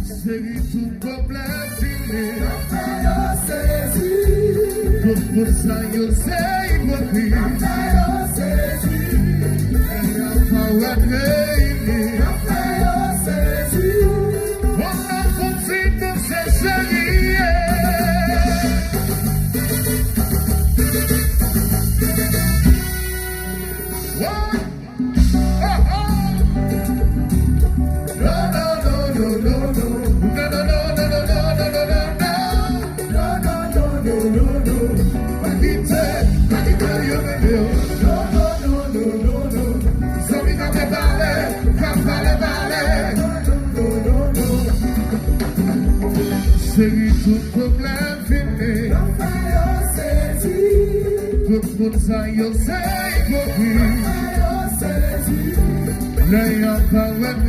Segitu berbelasini Tayo sezi Bubur sayur seiboti Tayo sezi Yang kawat ini Tayo sezi Orang fungsinya seseria What? Segitu berbelasini Tayo sezi Bubur sayur seiboti Tayo sezi Yang kawat